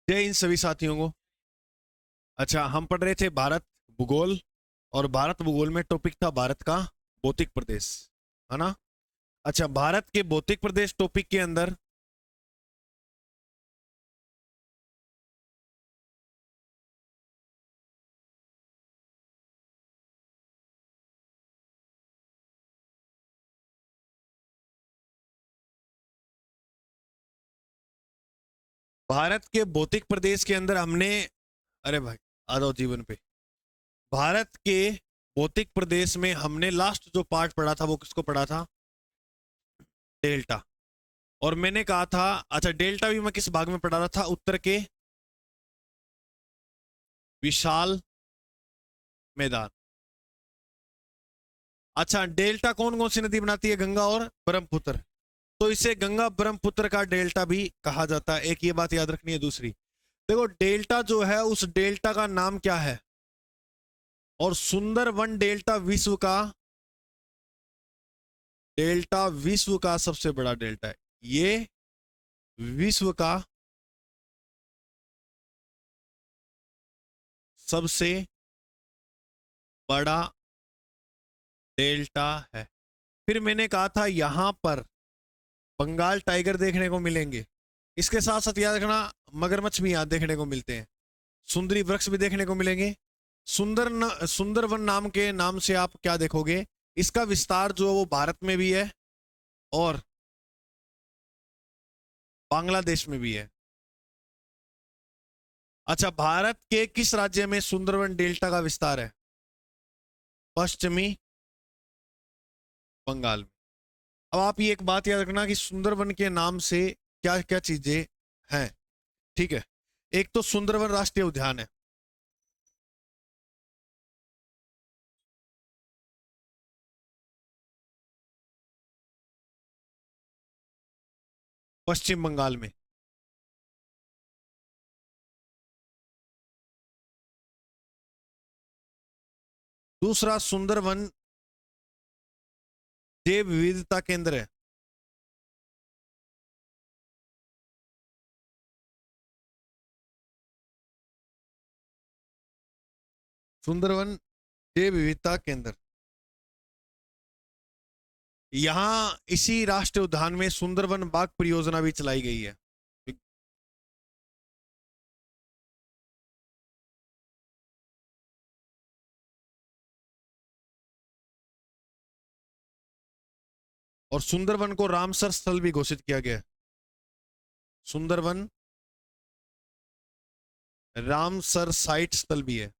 जय इन सभी साथियों को। अच्छा, हम पढ़ रहे थे भारत भूगोल। और भारत भूगोल में टॉपिक था भारत का भौतिक प्रदेश, है ना। अच्छा, भारत के भौतिक प्रदेश टॉपिक के अंदर भारत के भौतिक प्रदेश के अंदर हमने, अरे भाई आ जाओ जीवन पे। भारत के भौतिक प्रदेश में हमने लास्ट जो पार्ट पढ़ा था वो किसको पढ़ा था? डेल्टा। और मैंने कहा था, अच्छा डेल्टा भी मैं किस भाग में पढ़ा रहा था? उत्तर के विशाल मैदान। अच्छा, डेल्टा कौन कौन सी नदी बनाती है? गंगा और ब्रह्मपुत्र। तो इसे गंगा ब्रह्मपुत्र का डेल्टा भी कहा जाता है। एक ये बात याद रखनी है। दूसरी, देखो डेल्टा जो है उस डेल्टा का नाम क्या है? और सुंदरवन डेल्टा विश्व का सबसे बड़ा डेल्टा है। ये विश्व का सबसे बड़ा डेल्टा है। फिर मैंने कहा था यहां पर बंगाल टाइगर देखने को मिलेंगे। इसके साथ साथ याद रखना, मगरमच्छ भी यहां देखने को मिलते हैं। सुंदरी वृक्ष भी देखने को मिलेंगे। सुंदरवन नाम के नाम से आप क्या देखोगे? इसका विस्तार जो है वो भारत में भी है और बांग्लादेश में भी है। अच्छा, भारत के किस राज्य में सुंदरवन डेल्टा का विस्तार है? पश्चिमी बंगाल में। अब आप ये एक बात याद रखना कि सुंदरवन के नाम से क्या क्या चीजें हैं। ठीक है, एक तो सुंदरवन राष्ट्रीय उद्यान है। पश्चिम बंगाल में। दूसरा, सुंदरवन जैव विविधता केंद्र है। सुंदरवन जैव विविधता केंद्र। यहां इसी राष्ट्रीय उद्यान में सुंदरवन बाग परियोजना भी चलाई गई है। और सुंदरवन को रामसर स्थल भी घोषित किया गया है। सुंदरवन रामसर साइट स्थल भी है।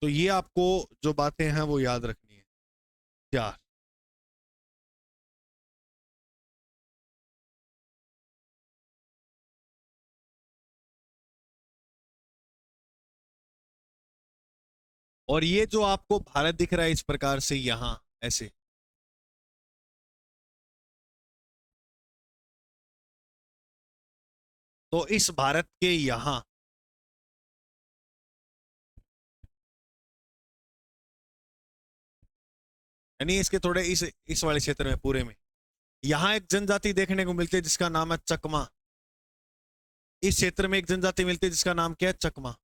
तो ये आपको जो बातें हैं वो याद रखनी है। चार। और ये जो आपको भारत दिख रहा है इस प्रकार से यहां ऐसे, तो इस भारत के यहां यानी इसके थोड़े इस वाले क्षेत्र में पूरे में यहां एक जनजाति देखने को मिलती है जिसका नाम है चकमा। इस क्षेत्र में एक जनजाति मिलती है जिसका नाम क्या है? चकमा।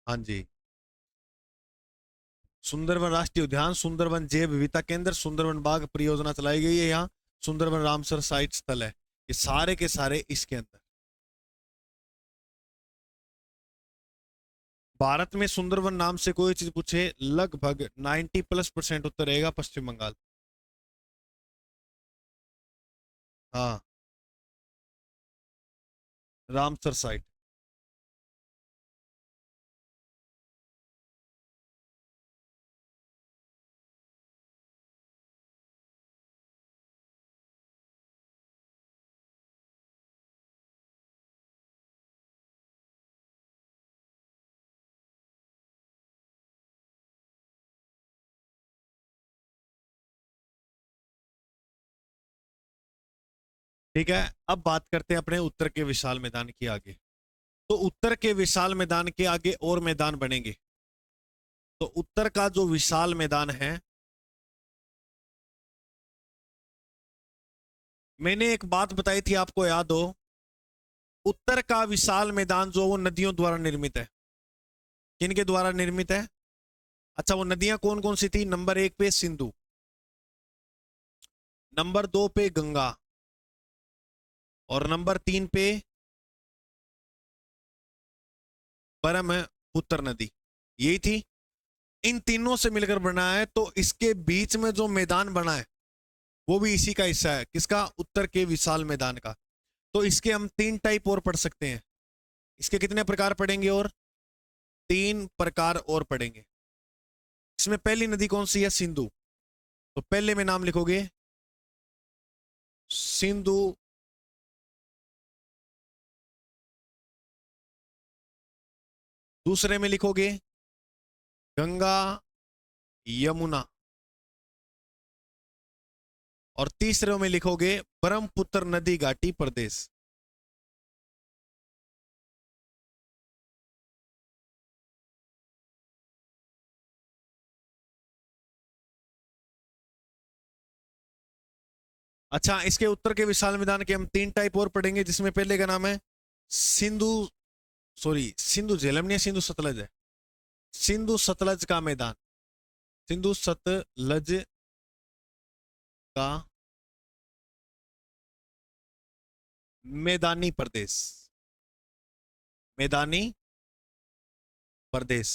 हाँ जी। सुंदरवन राष्ट्रीय उद्यान, सुंदरवन जैव विविधता केंद्र, सुंदरवन बाग परियोजना चलाई गई है यहाँ, सुंदरवन रामसर साइट स्थल है। ये सारे के सारे इसके अंदर। भारत में सुंदरवन नाम से कोई चीज पूछे, लगभग 90+% उत्तर रहेगा पश्चिम बंगाल। हाँ, रामसर साइट। ठीक है, अब बात करते हैं अपने उत्तर के विशाल मैदान की आगे। तो उत्तर के विशाल मैदान के आगे और मैदान बनेंगे। तो उत्तर का जो विशाल मैदान है, मैंने एक बात बताई थी, आपको याद हो, उत्तर का विशाल मैदान जो वो नदियों द्वारा निर्मित है। किनके द्वारा निर्मित है? अच्छा, वो नदियां कौन कौन सी थी? नंबर 1 पे सिंधु, नंबर 2 पे गंगा, और नंबर 3 पे ब्रह्मपुत्र नदी। यही थी। इन तीनों से मिलकर बना है। तो इसके बीच में जो मैदान बना है वो भी इसी का हिस्सा है। किसका? उत्तर के विशाल मैदान का। तो इसके हम 3 टाइप और पढ़ सकते हैं। इसके कितने प्रकार पढ़ेंगे? और 3 प्रकार और पढ़ेंगे। इसमें पहली नदी कौन सी है? सिंधु। तो पहले में नाम लिखोगे सिंधु, दूसरे में लिखोगे गंगा यमुना, और तीसरे में लिखोगे ब्रह्मपुत्र नदी घाटी प्रदेश। अच्छा, इसके उत्तर के विशाल मैदान के हम 3 टाइप और पढ़ेंगे, जिसमें पहले का नाम है सिंधु, सॉरी सिंधु झेलम नहीं है, सिंधु सतलज है। सिंधु सतलज का मैदान, सिंधु सतलज का मैदानी प्रदेश, मैदानी प्रदेश।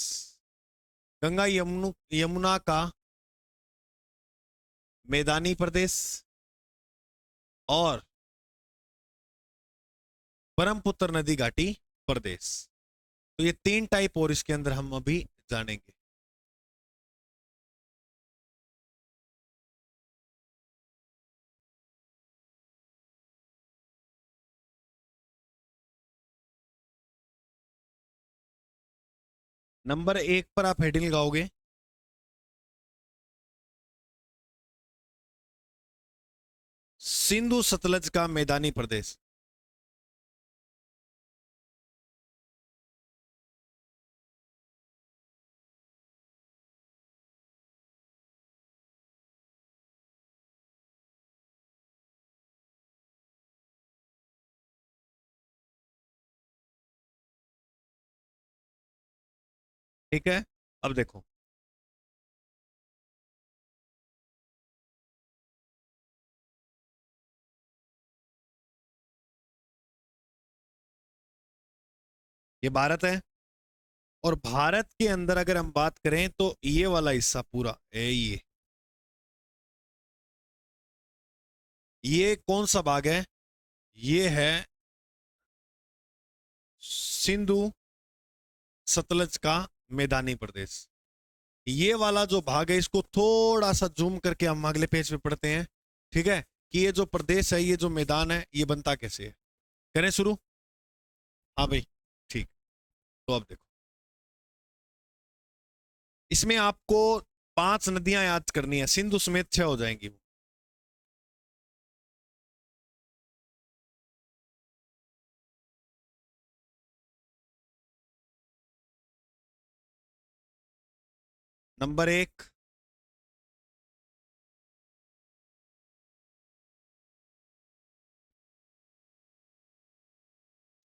गंगा यमुना का मैदानी प्रदेश, और ब्रह्मपुत्र नदी घाटी प्रदेश। तो ये 3 टाइप और इसके अंदर हम अभी जानेंगे। नंबर 1 पर आप हेडिंग लगाओगे सिंधु सतलज का मैदानी प्रदेश। ठीक है, अब देखो, ये भारत है, और भारत के अंदर अगर हम बात करें तो ये वाला हिस्सा पूरा है, ये कौन सा भाग है? ये है सिंधु सतलज का मैदानी प्रदेश। ये वाला जो भाग है, इसको थोड़ा सा जूम करके हम अगले पेज पे पढ़ते हैं। ठीक है, कि ये जो प्रदेश है, ये जो मैदान है, ये बनता कैसे है। करें शुरू? हाँ भाई, ठीक। तो अब देखो, इसमें आपको 5 नदियां याद करनी है, सिंधु समेत 6 हो जाएंगी वो। नंबर 1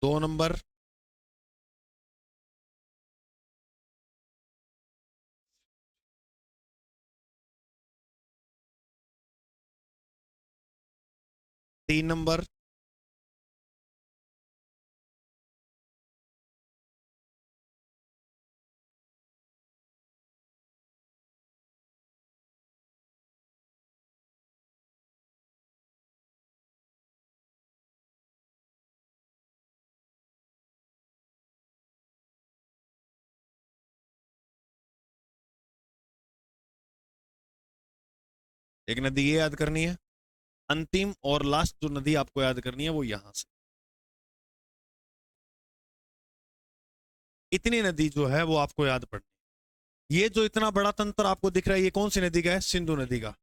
2 नंबर, 3 नंबर, 1 नदी ये याद करनी है। अंतिम और लास्ट जो नदी आपको याद करनी है वो यहां से, इतनी नदी जो है वो आपको याद पड़नी है। ये जो इतना बड़ा तंत्र आपको दिख रहा है, ये कौन सी नदी का है? सिंधु नदी का।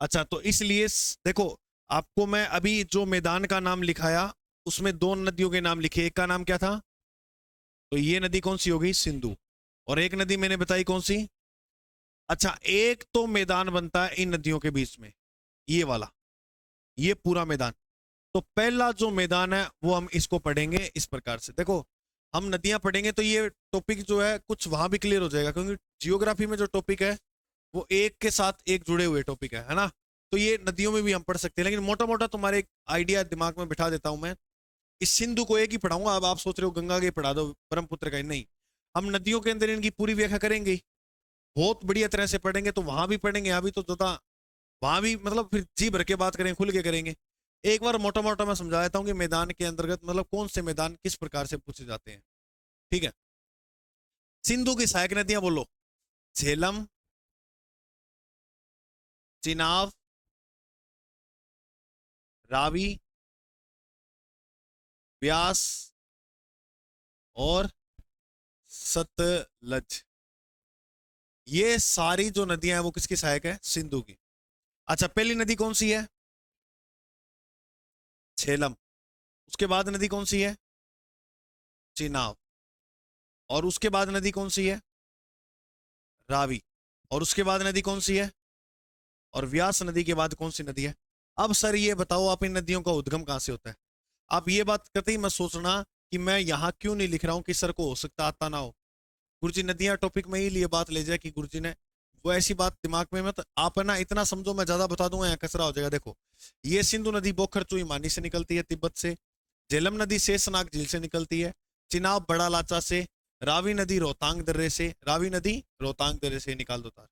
अच्छा, तो इसलिए देखो, आपको मैं अभी जो मैदान का नाम लिखाया उसमें दो नदियों के नाम लिखे, एक का नाम क्या था? तो ये नदी कौन सी होगी? सिंधु। और एक नदी मैंने बताई कौन सी? अच्छा, एक तो मैदान बनता है इन नदियों के बीच में, ये वाला, ये पूरा मैदान। तो पहला जो मैदान है वो हम इसको पढ़ेंगे इस प्रकार से। देखो, हम नदियां पढ़ेंगे तो ये टॉपिक जो है कुछ वहां भी क्लियर हो जाएगा, क्योंकि जियोग्राफी में जो टॉपिक है वो एक के साथ एक जुड़े हुए टॉपिक है ना। तो ये नदियों में भी हम पढ़ सकते हैं, लेकिन मोटा मोटा तुम्हारे एक आइडिया दिमाग में बिठा देता हूं मैं। इस सिंधु को एक ही पढ़ाऊंगा। अब आप सोच रहे हो गंगा के पढ़ा दो, ब्रह्मपुत्र का ही नहीं। हम नदियों के अंदर इनकी पूरी व्याख्या करेंगे, बहुत बढ़िया तरह से पढ़ेंगे। तो वहां भी पढ़ेंगे, यहाँ भी, तो ज्यादा वहां भी मतलब फिर जी भर के बात करेंगे, खुल के करेंगे। एक बार मोटा मोटा मैं समझा देता हूँ कि मैदान के अंतर्गत मतलब कौन से मैदान किस प्रकार से पूछे जाते हैं। ठीक है, सिंधु की सहायक नदियां बोलो। झेलम, चिनाब, रावी, व्यास और सतलज। ये सारी जो नदियां हैं वो किसकी सहायक है? सिंधु की। अच्छा, पहली नदी कौन सी है? झेलम। उसके बाद नदी कौन सी है? चिनाब। और उसके बाद नदी कौन सी है? रावी। और उसके बाद नदी कौन सी है? और व्यास नदी के बाद कौन सी नदी है? अब सर ये बताओ, आप इन नदियों का उद्गम कहां से होता है? आप ये बात कतई मत सोचना कि मैं यहां क्यों नहीं लिख रहा हूं कि सर को हो सकता आता ना हो। गुरुजी नदियां टॉपिक में ही लिए बात ले जाए कि गुरुजी ने वो ऐसी बात दिमाग में मत, आप है ना इतना समझो, मैं ज्यादा बता दूंगा यहाँ कचरा हो जाएगा। देखो, ये सिंधु नदी बोखर चुईमानी से निकलती है, तिब्बत से। झेलम नदी शेषनाग झील से निकलती है। चिनाब बड़ा लाचा से। रावी नदी रोहतांग दर्रे से, रावी नदी रोहतांग दर्रे से निकाल दो तार।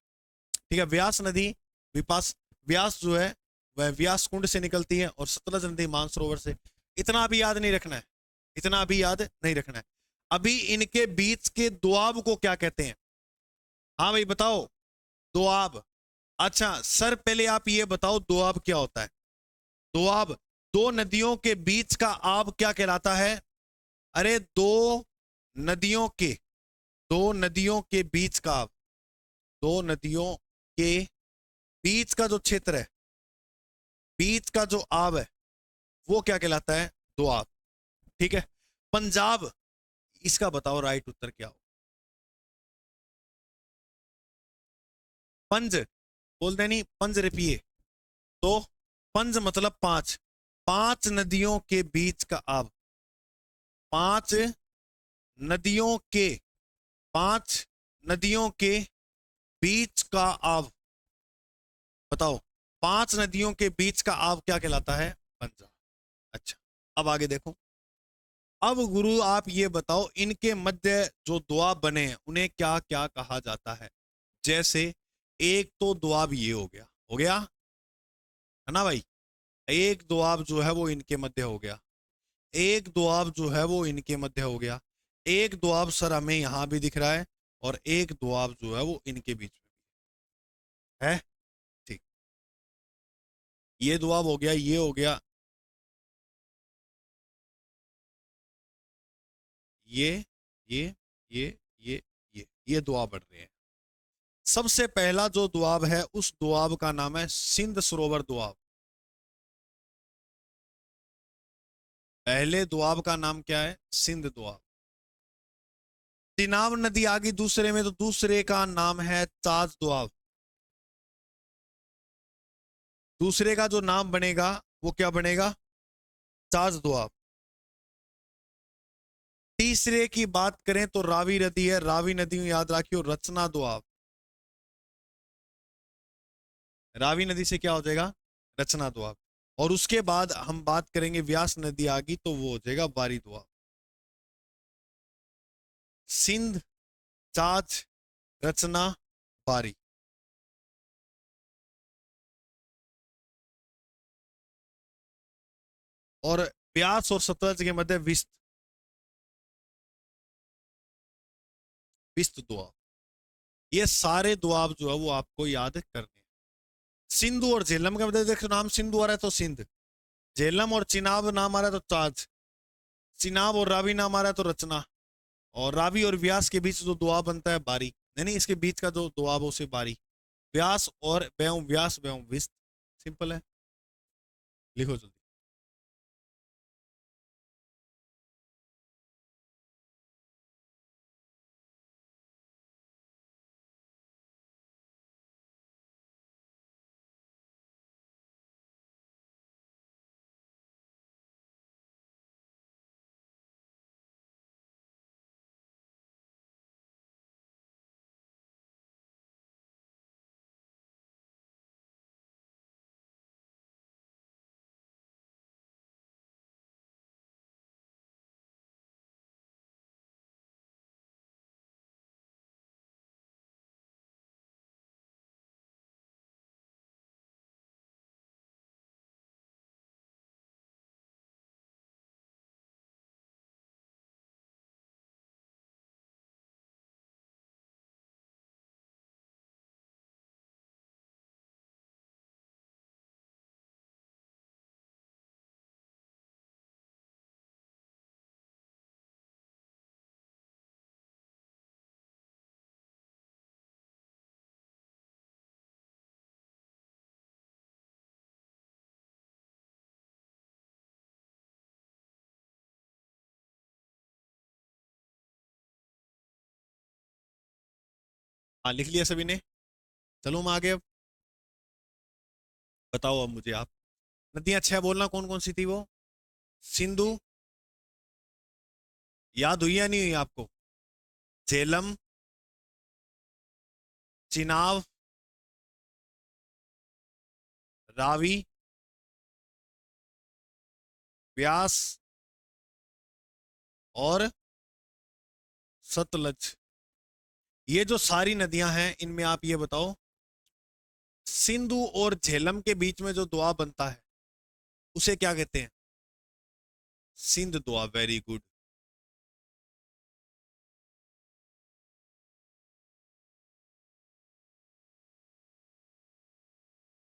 ठीक है, व्यास नदी विपास, व्यास जो है वह व्यास कुंड से निकलती है। और सतलज नदी मानसरोवर से। इतना अभी याद नहीं रखना है, इतना अभी याद नहीं रखना है। अभी इनके बीच के दोआब को क्या कहते हैं? हाँ भाई बताओ, दोआब। अच्छा सर, पहले आप ये बताओ दोआब क्या होता है? दोआब, दो नदियों के बीच का आब क्या कहलाता है? अरे नदियों के दो नदियों के बीच का आब, दो नदियों के बीच का जो क्षेत्र है, बीच का जो आब है, वो क्या कहलाता है? दोआब। ठीक है, पंजाब, इसका बताओ राइट उत्तर क्या हो? पंज बोलते नहीं, पंज रिपिए। तो पंज मतलब पांच, पांच नदियों के बीच का आब, पांच नदियों के, पांच नदियों के बीच का आब। बताओ, पांच नदियों के बीच का आब क्या कहलाता है? पंजाब। अच्छा, अब आगे देखो। अब गुरु आप ये बताओ, इनके मध्य जो दोआब बने हैं उन्हें क्या क्या कहा जाता है? जैसे एक तो दोआब ये हो गया है ना भाई। एक दोआब जो है वो इनके मध्य हो गया। एक दोआब जो है वो इनके मध्य हो गया। एक दोआब सर हमें यहां भी दिख रहा है। और एक दोआब जो है वो इनके बीच में है। ठीक, ये दोआब हो गया, ये हो गया, ये ये ये ये ये दोआब बढ़ रहे हैं। सबसे पहला जो दोआब है उस दोआब का नाम है सिंध सरोवर दोआब। पहले दोआब का नाम क्या है? सिंध दोआब। चिनाब नदी आ गई दूसरे में, तो दूसरे का नाम है चाच दोआब। दूसरे का जो नाम बनेगा वो क्या बनेगा? चाच दोआब। तीसरे की बात करें तो रावी नदी है, रावी नदी में याद रखियो रचना दोआब। रावी नदी से क्या हो जाएगा? रचना दोआब। और उसके बाद हम बात करेंगे व्यास नदी आ गई तो वो हो जाएगा बारी दोआब। सिंध, चाच, रचना, बारी। और ब्यास और सतलज के मध्य विस्त, विस्त दोआब। ये सारे दोआब जो है वो आपको याद करने हैं। सिंधु और झेलम के मध्य देखो, नाम सिंधु आ रहा है तो सिंध, झेलम और चिनाब नाम आ रहा है तो चाच, चिनाब और रावी नाम आ रहा है तो रचना, और रावी और व्यास के बीच जो दोआब बनता है बारी। नहीं नहीं, इसके बीच का जो दोआब है उसे बारी। व्यास और व्यास विस्त। सिंपल है। लिखो जल्दी। हाँ, लिख लिया सभी ने। चलो हम आगे अब। बताओ अब मुझे आप। नदियां छह बोलना, कौन कौन सी थी वो? सिंधु, याद हुई या नहीं हुई आपको? झेलम, चिनाब, रावी, व्यास और सतलज। ये जो सारी नदियां हैं इनमें आप ये बताओ, सिंधु और झेलम के बीच में जो दुआ बनता है उसे क्या कहते हैं? सिंध दुआ। Very good.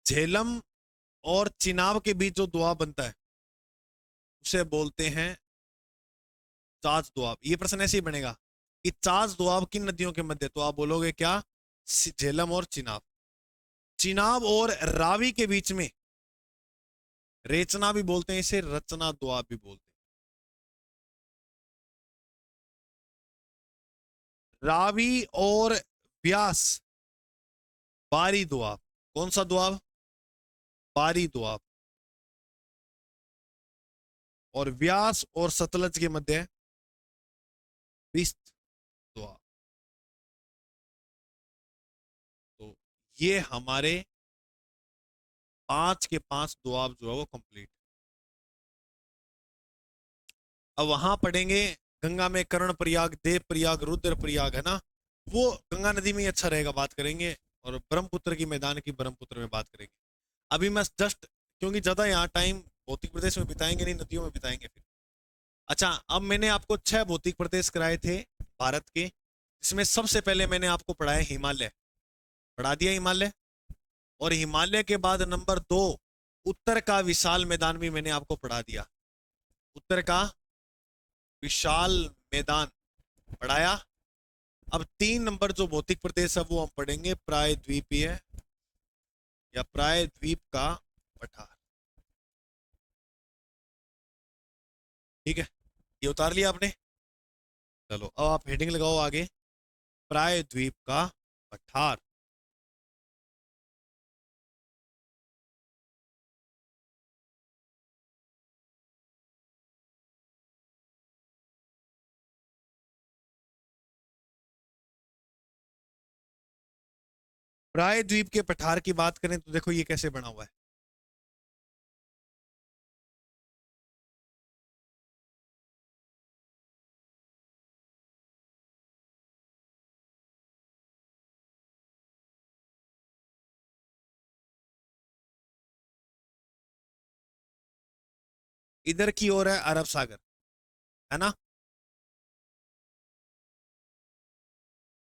झेलम और चिनाब के बीच जो दुआ बनता है उसे बोलते हैं चाच दुआब। ये प्रश्न ऐसे ही बनेगा कि चाच दुआब किन नदियों के मध्य, तो आप बोलोगे क्या? झेलम और चिनाब। चिनाब और रावी के बीच में रेचना भी बोलते हैं, इसे रचना दुआब भी बोलते हैं। रावी और व्यास बारी दुआब। कौन सा दुआब? बारी दुआब। और व्यास और सतलज के मध्य है विस्त दुआब। तो ये हमारे पांच के पांच दुआब जो है वो कंप्लीट। अब वहां पढ़ेंगे गंगा में कर्ण प्रयाग, देव प्रयाग, रुद्र प्रयाग, है ना? वो गंगा नदी में ही अच्छा रहेगा, बात करेंगे। और ब्रह्मपुत्र की मैदान की ब्रह्मपुत्र में बात करेंगे। अभी मैं जस्ट, क्योंकि ज्यादा यहाँ टाइम भौतिक प्रदेश में बिताएंगे नहीं, नदियों में बिताएंगे फिर। अच्छा, अब मैंने आपको छह भौतिक प्रदेश कराए थे भारत के। इसमें सबसे पहले मैंने आपको पढ़ाया हिमालय। पढ़ा दिया हिमालय। और हिमालय के बाद नंबर दो, उत्तर का विशाल मैदान भी मैंने आपको पढ़ा दिया। उत्तर का विशाल मैदान पढ़ाया। अब तीन नंबर जो भौतिक प्रदेश है वो हम पढ़ेंगे प्राय द्वीपीय या प्राय द्वीप का पठार। ठीक है, ये उतार लिया आपने। चलो अब आप हेडिंग लगाओ आगे, प्राय द्वीप का पठार। प्राय द्वीप के पठार की बात करें तो देखो ये कैसे बना हुआ है। इधर की ओर है अरब सागर, है ना?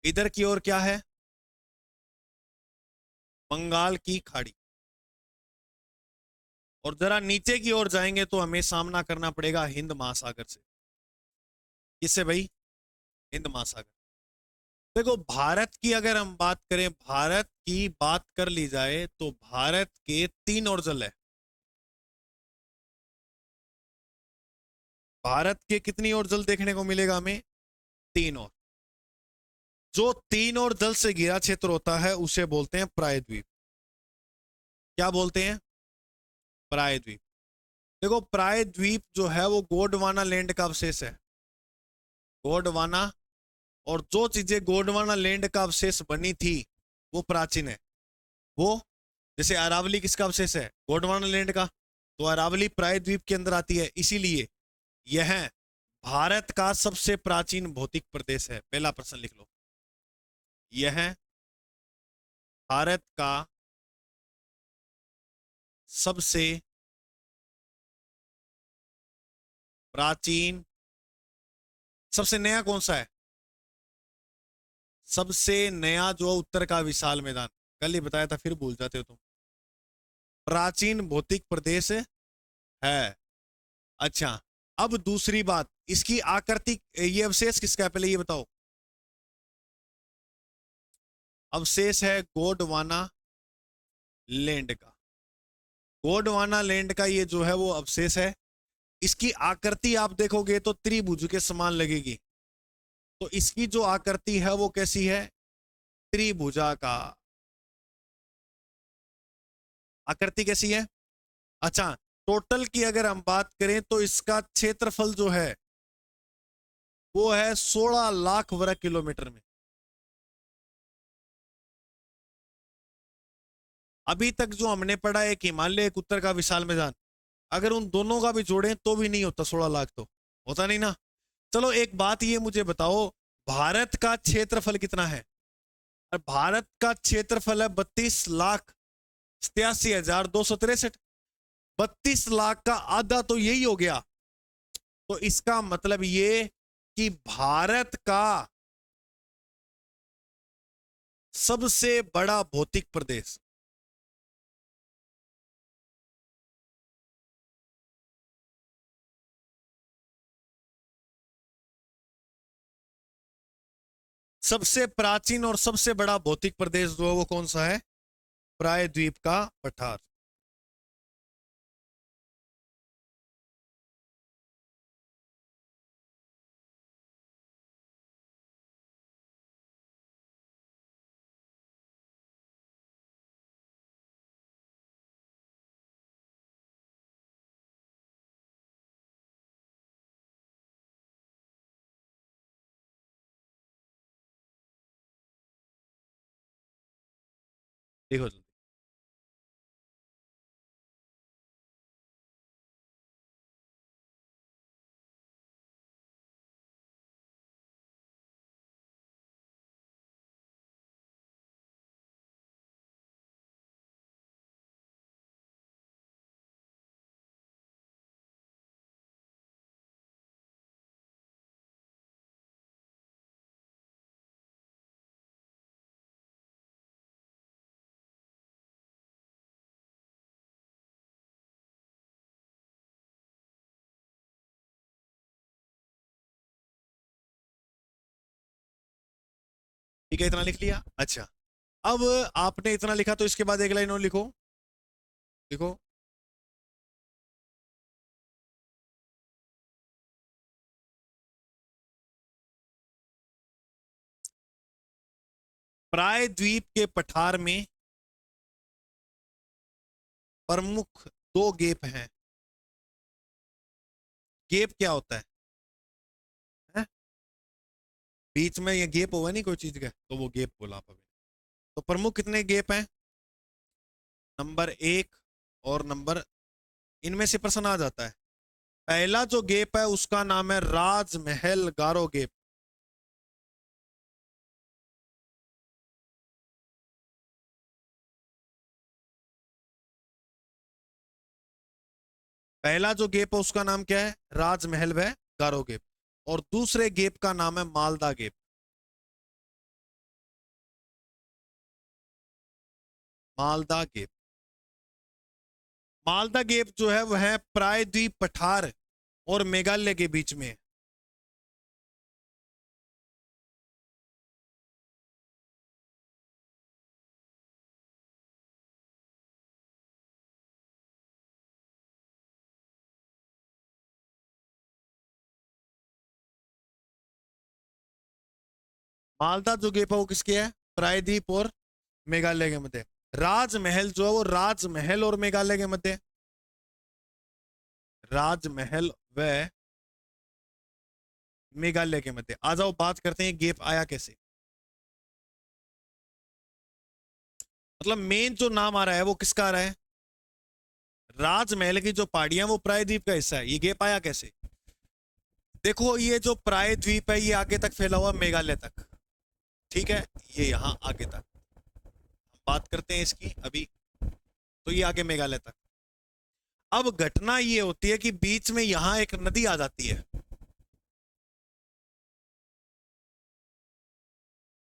इधर की ओर क्या है? बंगाल की खाड़ी। और जरा नीचे की ओर जाएंगे तो हमें सामना करना पड़ेगा हिंद महासागर से। किससे भाई? हिंद महासागर। देखो, भारत की अगर हम बात करें, भारत की बात कर ली जाए तो भारत के तीन और जल है। भारत के कितनी और जल देखने को मिलेगा हमें? 3 और। जो 3 और जल से घिरा क्षेत्र होता है उसे बोलते हैं प्रायद्वीप। क्या बोलते हैं? प्रायद्वीप। देखो प्रायद्वीप जो है वो गोंडवाना लैंड का अवशेष है। गोंडवाना। और जो चीजें गोंडवाना लैंड का अवशेष बनी थी वो प्राचीन है। वो जैसे अरावली किसका अवशेष है? गोंडवाना लैंड का। तो अरावली प्रायद्वीप के अंदर आती है, इसीलिए यह भारत का सबसे प्राचीन भौतिक प्रदेश है। पहला प्रश्न लिख लो। यह भारत का सबसे प्राचीन। सबसे नया कौन सा है? सबसे नया जो उत्तर का विशाल मैदान। कल ही बताया था, फिर भूल जाते हो तुम। प्राचीन भौतिक प्रदेश है। अच्छा, अब दूसरी बात, इसकी आकृति, ये अवशेष किसका है पहले ये बताओ। अवशेष है गोंडवाना लैंड का। गोंडवाना लैंड का ये जो है वो अवशेष है। इसकी आकृति आप देखोगे तो त्रिभुज के समान लगेगी। तो इसकी जो आकृति है वो कैसी है? त्रिभुजा का। आकृति कैसी है? अच्छा, टोटल की अगर हम बात करें तो इसका क्षेत्रफल जो है वो है 16 लाख वर्ग किलोमीटर में। अभी तक जो हमने पढ़ा है, एक हिमालय एक उत्तर का विशाल मैदान, अगर उन दोनों का भी जोड़ें तो भी नहीं होता 16 लाख, तो होता नहीं ना। चलो एक बात ये मुझे बताओ, भारत का क्षेत्रफल कितना है? भारत का क्षेत्रफल है 32,87,263। 32 लाख का आधा तो यही हो गया। तो इसका मतलब ये कि भारत का सबसे बड़ा भौतिक प्रदेश, सबसे प्राचीन और सबसे बड़ा भौतिक प्रदेश जो है वो कौन सा है? प्रायद्वीप का पठार। देखो जल्दी। ठीक है, इतना लिख लिया। अच्छा, अब आपने इतना लिखा तो इसके बाद एक लाइन और लिखो। लिखो, प्रायद्वीप के पठार में प्रमुख 2 गेप हैं। गेप क्या होता है? बीच में ये गेप हुआ नहीं कोई चीज का, तो वो गेप बोला आप अभी। तो प्रमुख कितने गेप हैं? नंबर 1 और नंबर, इनमें से प्रश्न आ जाता है। पहला जो गेप है उसका नाम है राजमहल गारो गेप। पहला जो गेप है उसका नाम क्या है? राजमहल व गारो गेप। और दूसरे गेप का नाम है Malda gap. Malda gap. Malda gap जो है वह है प्रायद्वीप पठार और मेघालय के बीच में। मालदा जो गेप है वो किसके है? प्रायद्वीप और मेघालय के मध्य। राजमहल जो है वो राजमहल और मेघालय के मध्य। राजमहल व मेघालय के मध्य। आ जाओ बात करते हैं गेप आया कैसे। मतलब मेन जो नाम आ रहा है वो किसका आ रहा है? राजमहल की जो पहाड़ियां वो प्रायद्वीप का हिस्सा है। ये गेप आया कैसे? देखो ये जो प्रायद्वीप है ये आगे तक फैला हुआ मेघालय तक, ठीक है, ये यहां आगे तक बात करते हैं इसकी अभी। तो ये आगे मेघालय तक। अब घटना ये होती है कि बीच में यहां एक नदी आ जाती है।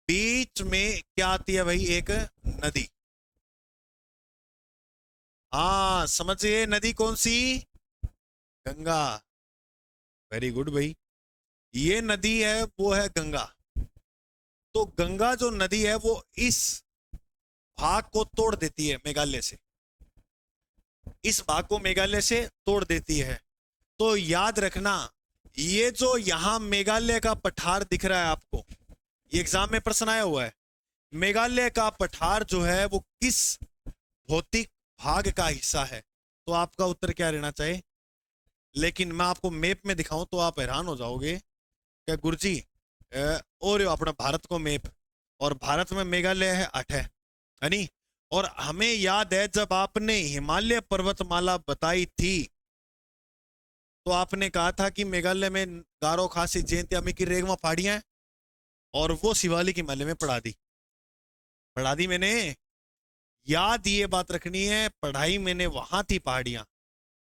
बीच में क्या आती है भाई? एक नदी। हाँ समझिए, नदी कौन सी? गंगा। वेरी गुड भाई। ये नदी है वो है गंगा। तो गंगा जो नदी है वो इस भाग को तोड़ देती है मेघालय से। इस भाग को मेघालय से तोड़ देती है। तो याद रखना, ये जो यहां मेघालय का पठार दिख रहा है आपको, ये एग्जाम में प्रश्न आया हुआ है। मेघालय का पठार जो है वो किस भौतिक भाग का हिस्सा है? तो आपका उत्तर क्या रहना चाहिए? लेकिन मैं आपको मैप में दिखाऊं तो आप हैरान हो जाओगे। क्या गुरुजी? और अपना भारत को मैप, और भारत में मेघालय है 8 है नहीं? और हमें याद है जब आपने हिमालय पर्वतमाला बताई थी तो आपने कहा था कि मेघालय में गारो खासी जयंती अमी की रेगमा पहाड़ियां हैं, और वो शिवालिक हिमालय में पढ़ा दी मैंने। याद ये बात रखनी है, पढ़ाई मैंने वहां थी पहाड़ियां।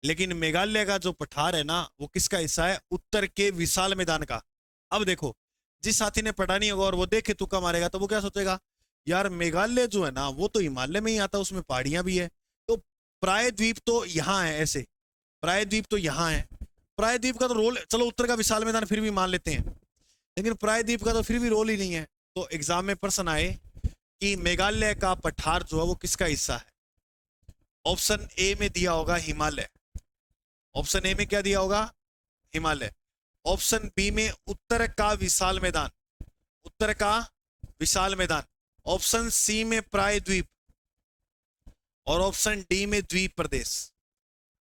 लेकिन मेघालय का जो पठार है ना वो किसका हिस्सा है? उत्तर के विशाल मैदान का। अब देखो, जिस साथी ने पढ़ा नहीं होगा और वो देखे तुक्का मारेगा तो वो क्या सोचेगा, यार मेघालय जो है ना वो तो हिमालय में ही आता है, उसमें पहाड़ियां भी है। तो प्रायद्वीप तो यहाँ है, ऐसे प्रायद्वीप तो यहाँ है। प्रायद्वीप का तो रोल, चलो उत्तर का विशाल मैदान फिर भी मान लेते हैं, लेकिन प्रायद्वीप का तो फिर भी रोल ही नहीं है। तो एग्जाम में प्रश्न आए कि मेघालय का पठार जो है वो किसका हिस्सा है? ऑप्शन ए में दिया होगा हिमालय। ऑप्शन ए में क्या दिया होगा? हिमालय। ऑप्शन बी में उत्तर का विशाल मैदान, उत्तर का विशाल मैदान। ऑप्शन सी में प्रायद्वीप, और ऑप्शन डी में द्वीप प्रदेश।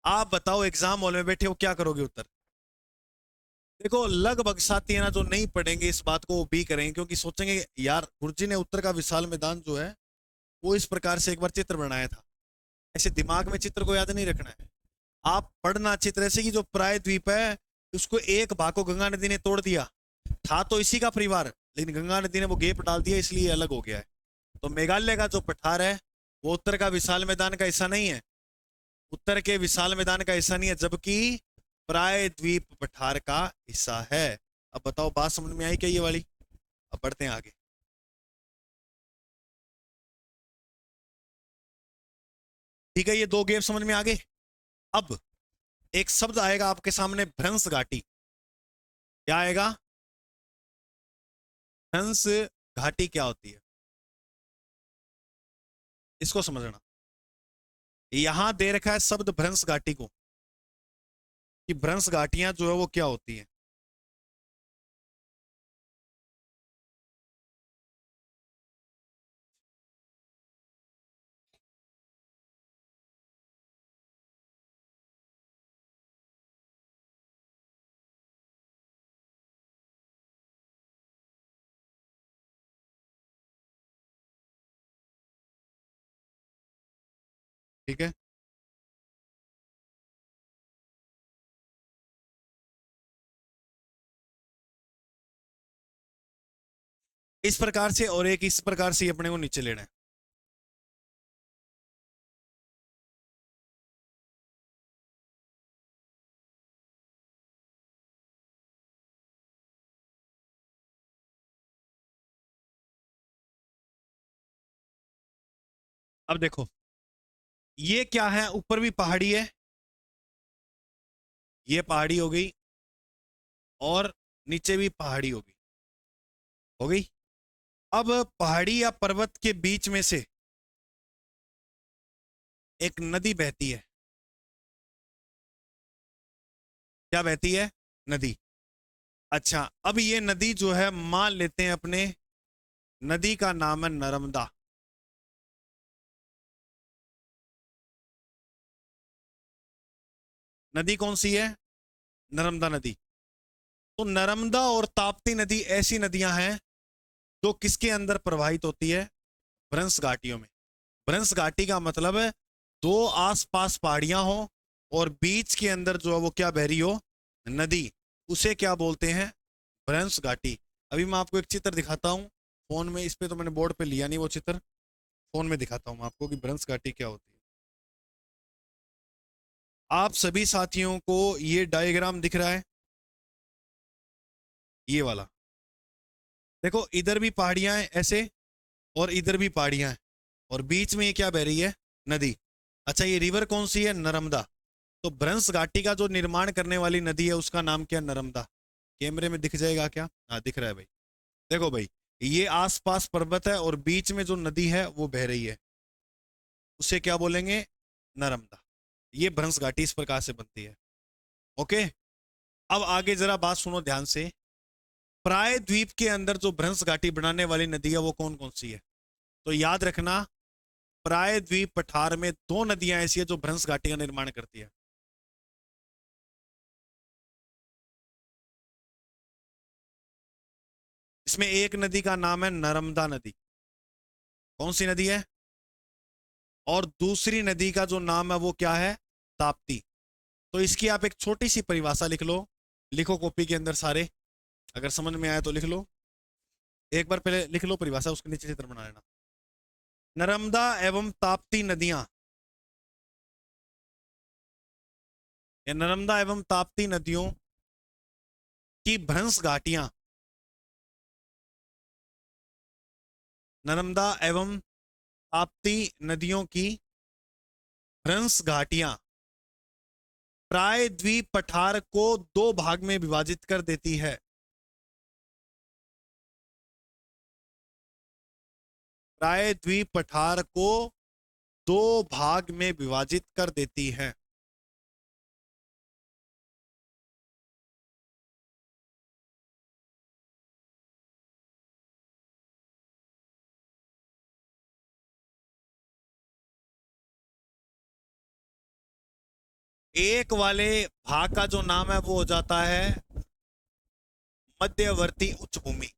आप बताओ एग्जाम हॉल में बैठे हो क्या करोगे उत्तर? देखो लगभग साथी है ना जो नहीं पढ़ेंगे इस बात को भी करेंगे, क्योंकि सोचेंगे यार गुरुजी ने उत्तर का विशाल मैदान जो है वो इस प्रकार से एक बार चित्र बनाया था। ऐसे दिमाग में चित्र को याद नहीं रखना है, आप पढ़ना चित्र ऐसे कि जो प्रायद्वीप है उसको एक भाग को गंगा नदी ने तोड़ दिया। था तो इसी का परिवार, लेकिन गंगा नदी ने वो गेप डाल दिया इसलिए अलग हो गया है। तो मेघालय का जो पठार है वो उत्तर का विशाल मैदान का हिस्सा नहीं है, उत्तर के विशाल मैदान का हिस्सा नहीं है, जबकि प्रायद्वीप पठार का हिस्सा है। अब बताओ बात समझ में आई क्या ये वाली? अब बढ़ते हैं आगे। ठीक है, ये दो गेप समझ में आ गए। अब एक शब्द आएगा आपके सामने, भ्रंश घाटी। क्या आएगा? भ्रंश घाटी क्या होती है इसको समझना। यहां दे रखा है शब्द भ्रंश घाटी को, कि भ्रंश घाटियां जो है वो क्या होती है। ठीक है, इस प्रकार से और एक इस प्रकार से अपने को नीचे लेना है। अब देखो ये क्या है, ऊपर भी पहाड़ी है, ये पहाड़ी हो गई, और नीचे भी पहाड़ी होगी, हो गई। अब पहाड़ी या पर्वत के बीच में से एक नदी बहती है। क्या बहती है? नदी। अच्छा अब ये नदी जो है मान लेते हैं अपने नदी का नाम है नर्मदा। नदी कौन सी है? नर्मदा नदी। तो नर्मदा और ताप्ती नदी ऐसी नदियां हैं जो किसके अंदर प्रवाहित होती है? भ्रंश घाटियों में। भ्रंश घाटी का मतलब है दो आसपास पहाड़ियां हो और बीच के अंदर जो है वो क्या बह रही हो? नदी। उसे क्या बोलते हैं? भ्रंश घाटी। अभी मैं आपको एक चित्र दिखाता हूँ फोन में, इस पे तो मैंने बोर्ड पे लिया नहीं वो चित्र, फोन में दिखाता हूँ आपको कि भ्रंश घाटी क्या होती है। आप सभी साथियों को ये डायग्राम दिख रहा है, ये वाला। देखो इधर भी पहाड़ियां हैं ऐसे, और इधर भी पहाड़ियां हैं, और बीच में ये क्या बह रही है? नदी। अच्छा ये रिवर कौन सी है? नर्मदा। तो भ्रंश घाटी का जो निर्माण करने वाली नदी है उसका नाम क्या? नर्मदा। कैमरे में दिख जाएगा क्या? हाँ दिख रहा है भाई। देखो भाई, ये आसपास पर्वत है और बीच में जो नदी है वो बह रही है, उसे क्या बोलेंगे? नर्मदा। ये भ्रंश घाटी इस प्रकार से बनती है। ओके। अब आगे जरा बात सुनो ध्यान से। प्राय द्वीप के अंदर जो भ्रंश घाटी बनाने वाली नदी है वो कौन कौन सी है? तो याद रखना, प्राय द्वीप पठार में दो नदियां ऐसी है जो भ्रंश घाटी का निर्माण करती है। इसमें एक नदी का नाम है नर्मदा नदी। कौन सी नदी है? और दूसरी नदी का जो नाम है वो क्या है? ताप्ती। तो इसकी आप एक छोटी सी परिभाषा लिख लो, लिखो कॉपी के अंदर सारे, अगर समझ में आया तो लिख लो। एक बार पहले लिख लो परिभाषा, उसके नीचे चित्र बना लेना। नर्मदा एवं ताप्ती नदियां, या नर्मदा एवं ताप्ती नदियों की भ्रंश घाटियां, नर्मदा एवं ताप्ती नदियों की भ्रंश घाटियां प्राय द्वीप पठार को दो भाग में विभाजित कर देती है। प्राय द्वीप पठार को दो भाग में विभाजित कर देती है। एक वाले भाग का जो नाम है वो हो जाता है मध्यवर्ती उच्चभूमि।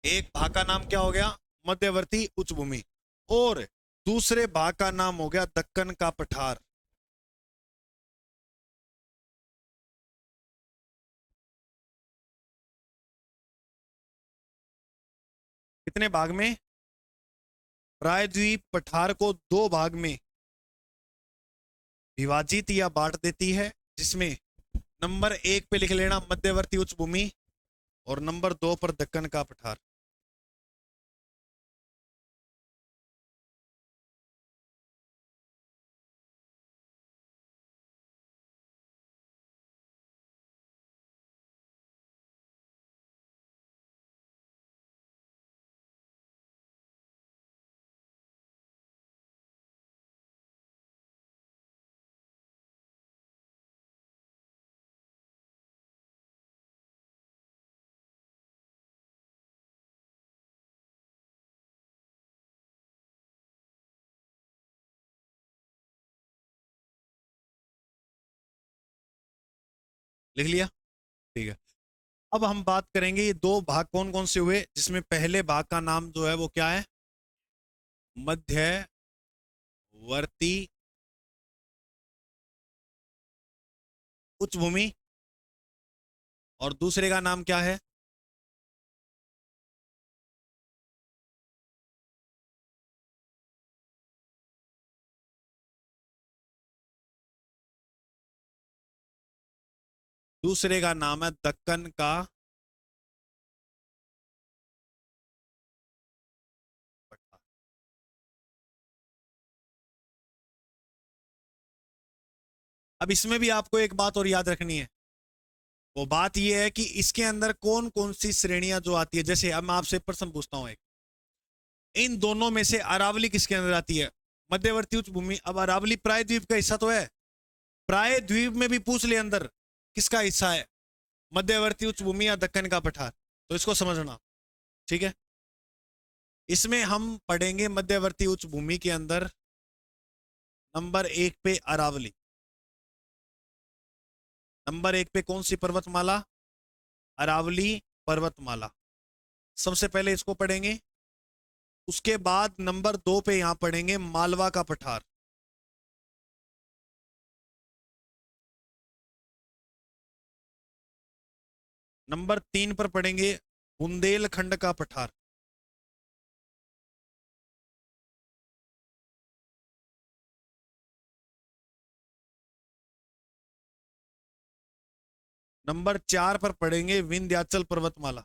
एक भाग का नाम क्या हो गया? मध्यवर्ती उच्चभूमि। और दूसरे भाग का नाम हो गया दक्कन का पठार। कितने भाग में? प्रायद्वीप पठार को दो भाग में विभाजित या बांट देती है, जिसमें नंबर एक पे लिख लेना मध्यवर्ती उच्चभूमि, और नंबर दो पर दक्कन का पठार। लिख लिया? ठीक है। अब हम बात करेंगे ये दो भाग कौन कौन से हुए, जिसमें पहले भाग का नाम जो है वो क्या है? मध्यवर्ती उच्चभूमि। और दूसरे का नाम क्या है? दूसरे का नाम है दक्कन का पठार। अब इसमें भी आपको एक बात और याद रखनी है। वो बात ये है कि इसके अंदर कौन कौन सी श्रेणियां जो आती है। जैसे अब मैं आपसे प्रश्न पूछता हूं एक, इन दोनों में से अरावली किसके अंदर आती है? मध्यवर्ती उच्च भूमि। अब अरावली प्रायद्वीप का हिस्सा तो है, प्रायद्वीप में भी पूछ ले अंदर किसका हिस्सा है? मध्यवर्ती उच्च भूमि या दक्कन का पठार, तो इसको समझना। ठीक है, इसमें हम पढ़ेंगे मध्यवर्ती उच्च भूमि के अंदर नंबर 1 पे अरावली। नंबर 1 पे कौन सी पर्वतमाला? अरावली पर्वतमाला, सबसे पहले इसको पढ़ेंगे। उसके बाद नंबर 2 पे यहां पढ़ेंगे मालवा का पठार। नंबर 3 पर पढ़ेंगे बुंदेलखंड का पठार। नंबर 4 पर पढ़ेंगे विंध्याचल पर्वतमाला।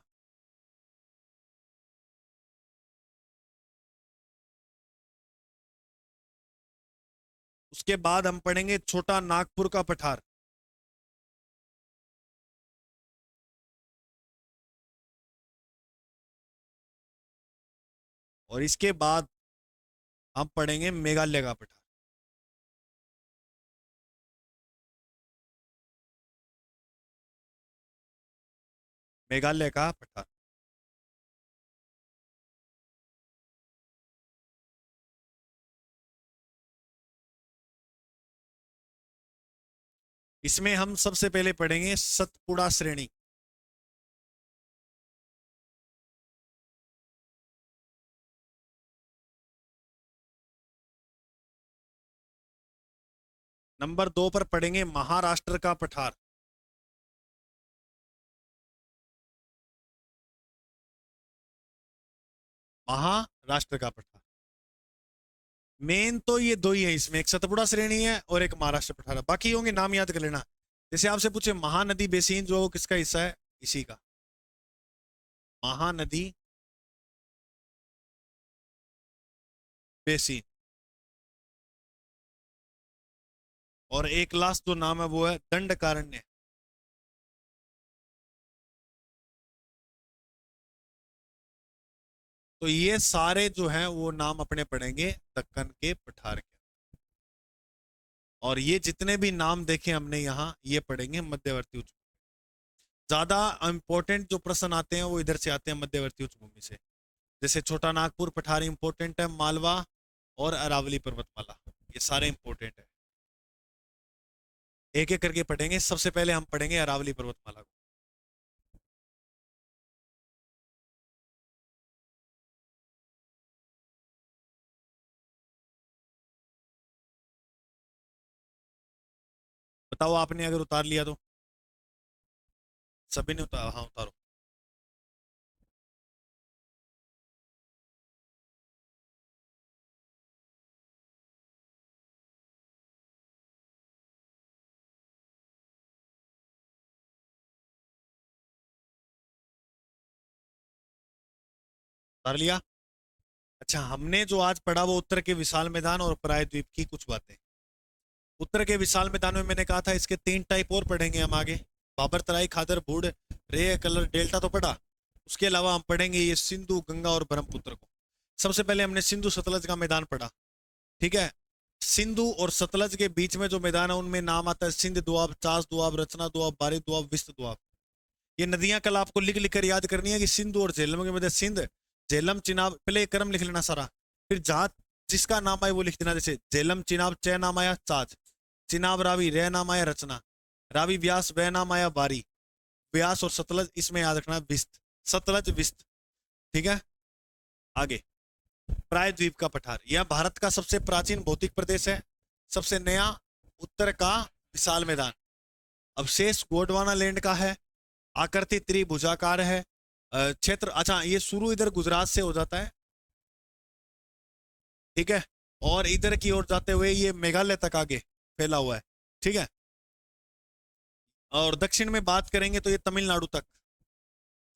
उसके बाद हम पढ़ेंगे छोटा नागपुर का पठार। और इसके बाद हम पढ़ेंगे मेघालय का पठार। मेघालय का पठार। इसमें हम सबसे पहले पढ़ेंगे सतपुड़ा श्रेणी। नंबर 2 पर पढ़ेंगे महाराष्ट्र का पठार। महाराष्ट्र का पठार। मेन तो ये दो ही है इसमें, एक सतपुड़ा श्रेणी है और एक महाराष्ट्र पठार है। बाकी होंगे नाम याद कर लेना। जैसे आपसे पूछे महानदी बेसिन जो किसका हिस्सा है, इसी का, महानदी बेसिन। और एक लास्ट जो नाम है वो है दंडकारण्य। तो ये सारे जो हैं वो नाम अपने पढ़ेंगे दक्कन के पठार के। और ये जितने भी नाम देखे हमने यहाँ, ये पढ़ेंगे मध्यवर्ती उच्च। ज्यादा इंपॉर्टेंट जो प्रश्न आते हैं वो इधर से आते हैं, मध्यवर्ती उच्च भूमि से। जैसे छोटा नागपुर पठार इंपॉर्टेंट है, मालवा और अरावली पर्वतमाला, ये सारे इंपॉर्टेंट है। एक एक करके पढ़ेंगे। सबसे पहले हम पढ़ेंगे अरावली पर्वतमाला को। बताओ आपने अगर उतार लिया तो। सभी ने उतार? हाँ उतारो। उतार लिया? अच्छा, हमने जो आज पढ़ा वो उत्तर के विशाल मैदान और प्रायद्वीप की कुछ बातें। उत्तर के विशाल मैदान में मैंने कहा था इसके 3 टाइप और पढ़ेंगे हम आगे। बाबर तराई, खादर, बूढ़, रे, कलर, डेल्टा तो पढ़ा। उसके अलावा हम पढ़ेंगे ये सिंधु, गंगा और ब्रह्मपुत्र को। सबसे पहले हमने सिंधु सतलज का मैदान पढ़ा। ठीक है, सिंधु और सतलज के बीच में जो मैदान है उनमें नाम आता है सिंध दोआब, चास दोआब, रचना दोआब, बारी दोआब, विस्त दोआब। ये नदियां कल आपको लिख लिख कर याद करनी है कि सिंधु और झेलम के मध्य सिंध, झेलम, चिनाब, पहले एक क्रम लिख लेना सारा। फिर जहां जिसका नाम आए वो लिख देना। जैसे झेलम चिनाब च नाम आया चाज, चिनाब रावी रे नाम आया रचना, रावी व्यास वे नाम आया बारी, व्यास और सतलज इसमें याद रखना विस्त, सतलज विस्त। ठीक है, आगे प्रायद्वीप का पठार। यह भारत का सबसे प्राचीन भौतिक प्रदेश है। सबसे नया उत्तर का विशाल मैदान। अवशेष गोंडवाना लैंड का है। आकृति त्रिभुजाकार है। क्षेत्र, अच्छा ये शुरू इधर गुजरात से हो जाता है। ठीक है, और इधर की ओर जाते हुए ये मेघालय तक आगे फैला हुआ है। ठीक है, और दक्षिण में बात करेंगे तो ये तमिलनाडु तक।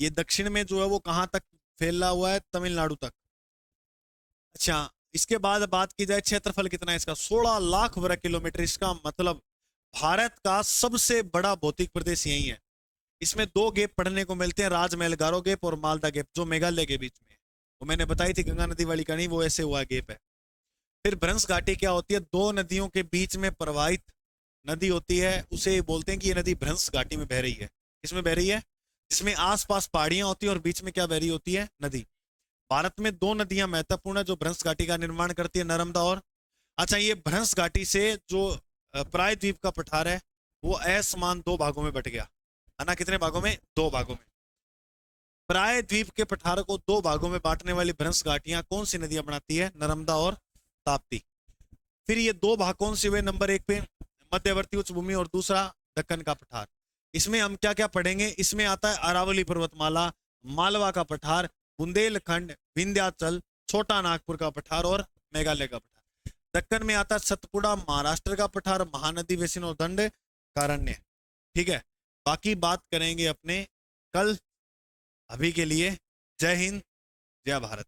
ये दक्षिण में जो है वो कहां तक फैला हुआ है? तमिलनाडु तक। अच्छा, इसके बाद बात की जाए क्षेत्रफल कितना है इसका, 16 लाख वर्ग किलोमीटर। इसका मतलब भारत का सबसे बड़ा भौतिक प्रदेश यही है। इसमें 2 गैप पढ़ने को मिलते हैं, राजमहल गारो गैप और मालदा गैप, जो मेघालय के बीच में है। वो मैंने बताई थी गंगा नदी वाली कहानी, वो ऐसे हुआ गैप है। फिर भ्रंश घाटी क्या होती है? 2 नदियों के बीच में प्रवाहित नदी होती है, उसे बोलते हैं कि ये नदी भ्रंश घाटी में बह रही है। इसमें बह रही है, जिसमें आसपास पहाड़ियां होती है और बीच में क्या बह रही होती है, नदी। भारत में दो नदियां महत्वपूर्ण है जो भ्रंश घाटी का निर्माण करती है, नर्मदा और, अच्छा ये भ्रंश घाटी से जो प्रायद्वीप का पठार है वो असमान दो भागों में बट गया है ना, कितने भागों में, दो भागों में। प्रायद्वीप के पठार को दो भागों में बांटने वाली भ्रंश घाटियां कौन सी नदियां बनाती है, नर्मदा और ताप्ती। फिर ये दो भाग कौन से हुए, नंबर एक पे मध्यवर्ती उच्च भूमि और दूसरा दक्कन का पठार। इसमें हम क्या क्या पढ़ेंगे, इसमें आता है अरावली पर्वतमाला, मालवा का पठार, बुंदेलखंड, विंध्याचल, छोटा नागपुर का पठार और मेघालय का पठार। दक्कन में आता है सतपुड़ा महाराष्ट्र का पठार, महानदी वैष्णो दंड कारण्य। ठीक है, बाकी बात करेंगे अपने कल। अभी के लिए जय हिंद, जय भारत।